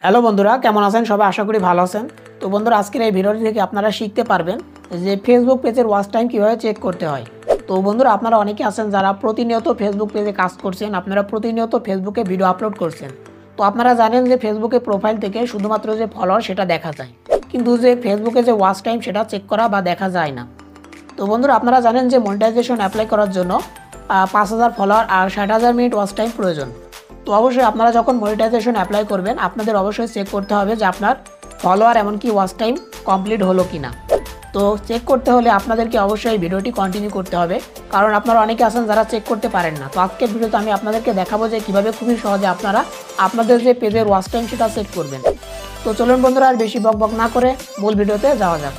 Hello বন্ধুরা, কেমন আছেন সবাই? আশা করি ভালো আছেন। তো বন্ধুরা, আজকের এই ভিডিওটি থেকে আপনারা শিখতে পারবেন যে ফেসবুক পেজের ওয়াচ টাইম কীভাবে চেক করতে হয়। তো বন্ধুরা, আপনারা অনেকে আছেন যারা প্রতিনিয়ত ফেসবুক পেজে কাজ করছেন, আপনারা প্রতিনিয়ত ফেসবুকে ভিডিও আপলোড করছেন। তো আপনারা জানেন যে ফেসবুকে প্রোফাইল থেকে শুধুমাত্র যে ফলোয়ার সেটা দেখা যায়, কিন্তু যে ফেসবুকে যে ওয়াচ টাইম সেটা চেক করা বা দেখা যায় না। তো বন্ধুরা, আপনারা জানেন যে মনিটাইজেশন অ্যাপ্লাই করার জন্য 5000 ফলোয়ার আর 60,000 মিনিট ওয়াচ টাইম প্রয়োজন। তো অবশ্যই আপনারা যখন মনিটাইজেশন অ্যাপ্লাই করবেন, আপনাদের অবশ্যই চেক করতে হবে যে আপনার ফলোয়ার এমনকি ওয়াচ টাইম কমপ্লিট হলো কি না। তো চেক করতে হলে আপনাদেরকে অবশ্যই এই ভিডিওটি কন্টিনিউ করতে হবে, কারণ আপনারা অনেকে আছেন যারা চেক করতে পারেন না। তো আজকের ভিডিওতে আমি আপনাদেরকে দেখাবো যে কীভাবে খুবই সহজে আপনারা আপনাদের যে পেজের ওয়াচ টাইম সেটা চেক করবেন। তো চলুন বন্ধুরা, আর বেশি বকবক না করে মূল ভিডিওতে যাওয়া যাক।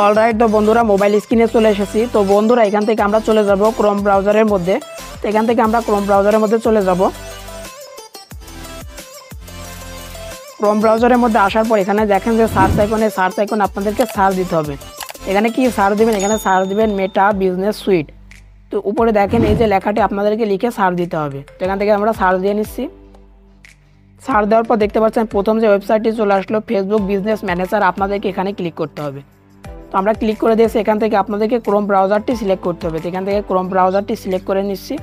অলরাইট, তো বন্ধুরা মোবাইল স্ক্রিনে চলে এসেছি। তো বন্ধুরা, এখান থেকে আমরা চলে যাব ক্রোম ব্রাউজারের মধ্যে। তো এখান থেকে আমরা ক্রোম ব্রাউজারের মধ্যে চলে যাব। ক্রোম ব্রাউজারের মধ্যে আসার পর এখানে দেখেন যে সার্চ আইকন আপনাদেরকে সার্চ দিতে হবে। এখানে কি সার্চ দিবেন? এখানে সার্চ দিবেন মেটা বিজনেস সুইট। তো উপরে দেখেন এই যে লেখাটি আপনাদেরকে লিখে সার্চ দিতে হবে। তো এখান থেকে আমরা সার্চ দিয়ে নিচ্ছি। সার্চ দেওয়ার পর দেখতে পাচ্ছেন প্রথম যে ওয়েবসাইটটি চলে আসলো ফেসবুক বিজনেস ম্যানেজার। আপনাদেরকে এখানে ক্লিক করতে হবে। তো আমরা ক্লিক করে দিয়েছি। এখান থেকে আপনাদেরকে ক্রোম ব্রাউজারটি সিলেক্ট করতে হবে। তো এখান থেকে ক্রোম ব্রাউজারটি সিলেক্ট করে নিচ্ছি।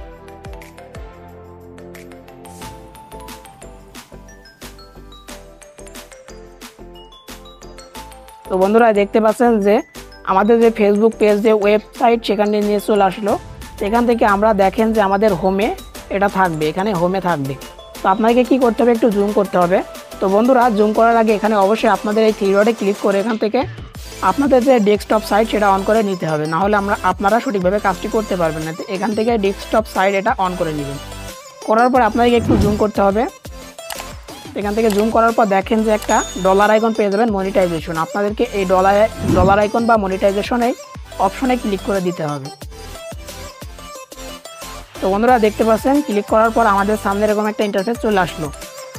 তো বন্ধুরা, দেখতে পাচ্ছেন যে আমাদের যে ফেসবুক পেজ যে ওয়েবসাইট সেখানে নিয়ে চলে আসলো। এখান থেকে আমরা দেখেন যে আমাদের হোমে এটা থাকবে, এখানে হোমে থাকবে। তো আপনাকে কি করতে হবে? একটু জুম করতে হবে। তো বন্ধুরা, জুম করার আগে এখানে অবশ্যই আপনাদের এই থ্রি ডটে ক্লিক করে এখান থেকে আপনাদের যে ডেস্কটপ সাইট সেটা অন করে নিতে হবে, না হলে আপনারা সঠিকভাবে কাজটি করতে পারবেন না। এখান থেকে ডেস্কটপ সাইট এটা অন করে নেবেন। করার পর আপনাকে একটু জুম করতে হবে। এখান থেকে জুম করার পর দেখেন যে একটা ডলার আইকন পেয়ে যাবেন, মনিটাইজেশন। আপনাদেরকে এই ডলার আইকন বা মনিটাইজেশন এই অপশনে ক্লিক করে দিতে হবে। তো বন্ধুরা, দেখতে পাচ্ছেন ক্লিক করার পর আমাদের সামনে এরকম একটা ইন্টারফেস চলে আসলো।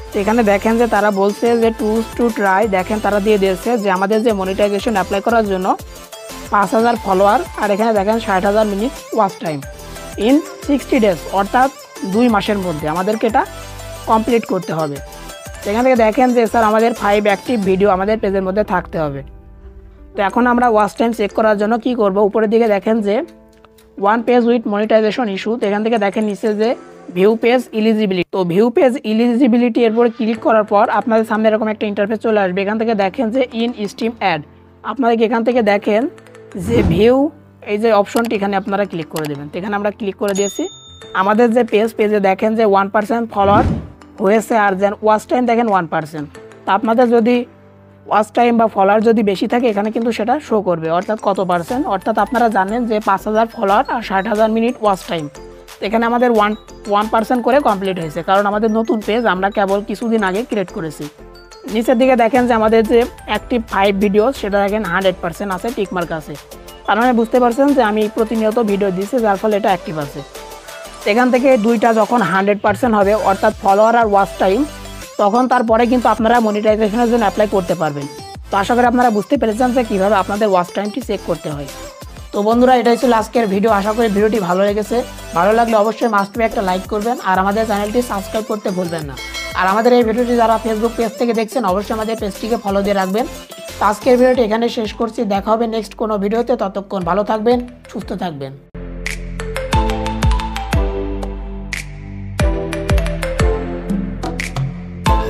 তো এখানে দেখেন যে তারা বলছে যে টু ট্রাই। দেখেন তারা দিয়ে দিয়েছে যে আমাদের যে মনিটাইজেশন অ্যাপ্লাই করার জন্য 5000 ফলোয়ার আর এখানে দেখেন 60,000 minute watch time in 60 days, অর্থাৎ 2 মাসের মধ্যে আমাদেরকে এটা কমপ্লিট করতে হবে। এখান থেকে দেখেন যে স্যার আমাদের 5 অ্যাক্টিভ ভিডিও আমাদের পেজের মধ্যে থাকতে হবে। তো এখন আমরা ওয়াচ টাইম চেক করার জন্য কি করব? উপরের দিকে দেখেন যে one page with monetisation issue. তো এখান থেকে দেখেন নিচে যে ভিউ পেজ ইলিজিবিলিটি। তো ভিউ পেজ ইলিজিবিলিটি এরপরে ক্লিক করার পর আপনাদের সামনে এরকম একটা ইন্টারফেস চলে আসবে। এখান থেকে দেখেন যে ইন স্ট্রিম অ্যাড। আপনাদেরকে এখান থেকে দেখেন যে ভিউ এই যে অপশনটি এখানে আপনারা ক্লিক করে দেবেন। তো এখানে আমরা ক্লিক করে দিয়েছি। আমাদের যে পেজে দেখেন যে 1% ফলোয়ার হয়েছে আর যেন ওয়াচ টাইম দেখেন 1%। তা আপনাদের যদি ওয়াচ টাইম বা ফলোয়ার যদি বেশি থাকে এখানে কিন্তু সেটা শো করবে, অর্থাৎ কত পার্সেন্ট। অর্থাৎ আপনারা জানেন যে 5000 ফলোয়ার আর 60,000 মিনিট ওয়াচ টাইম। এখানে আমাদের 1% করে কমপ্লিট হয়েছে, কারণ আমাদের নতুন পেজ আমরা কেবল কিছুদিন আগে ক্রিয়েট করেছি। নিচের দিকে দেখেন যে আমাদের যে অ্যাক্টিভ 5 ভিডিও সেটা দেখেন 100% আছে, টিকমার্ক আছে। তার মানে বুঝতে পারছেন যে আমি প্রতিনিয়ত ভিডিও দিচ্ছি, যার ফলে এটা অ্যাক্টিভ আছে। এখান থেকে দুইটা যখন 100% হবে, অর্থাৎ ফলোয়ার আর ওয়াচ টাইম, তখন তারপরে কিন্তু আপনারা মনিটাইজেশনের জন্য অ্যাপ্লাই করতে পারবেন। তো আশা করি আপনারা বুঝতে পেরেছেন যে কীভাবে আপনাদের ওয়াচ টাইমটি চেক করতে হয়। তো বন্ধুরা, এটাই ছিল আজকের ভিডিও। আশা করি ভিডিওটি ভালো লেগেছে। ভালো লাগলে অবশ্যই মাস্ট বি একটা লাইক করবেন আর আমাদের চ্যানেলটি সাবস্ক্রাইব করতে ভুলবেন না। আর আমাদের এই ভিডিওটি যারা ফেসবুক পেজ থেকে দেখছেন অবশ্যই আমাদের পেজটিকে ফলো দিয়ে রাখবেন। তো আজকের ভিডিওটি এখানে শেষ করছি। দেখা হবে নেক্সট কোনো ভিডিওতে। ততক্ষণ ভালো থাকবেন, সুস্থ থাকবেন।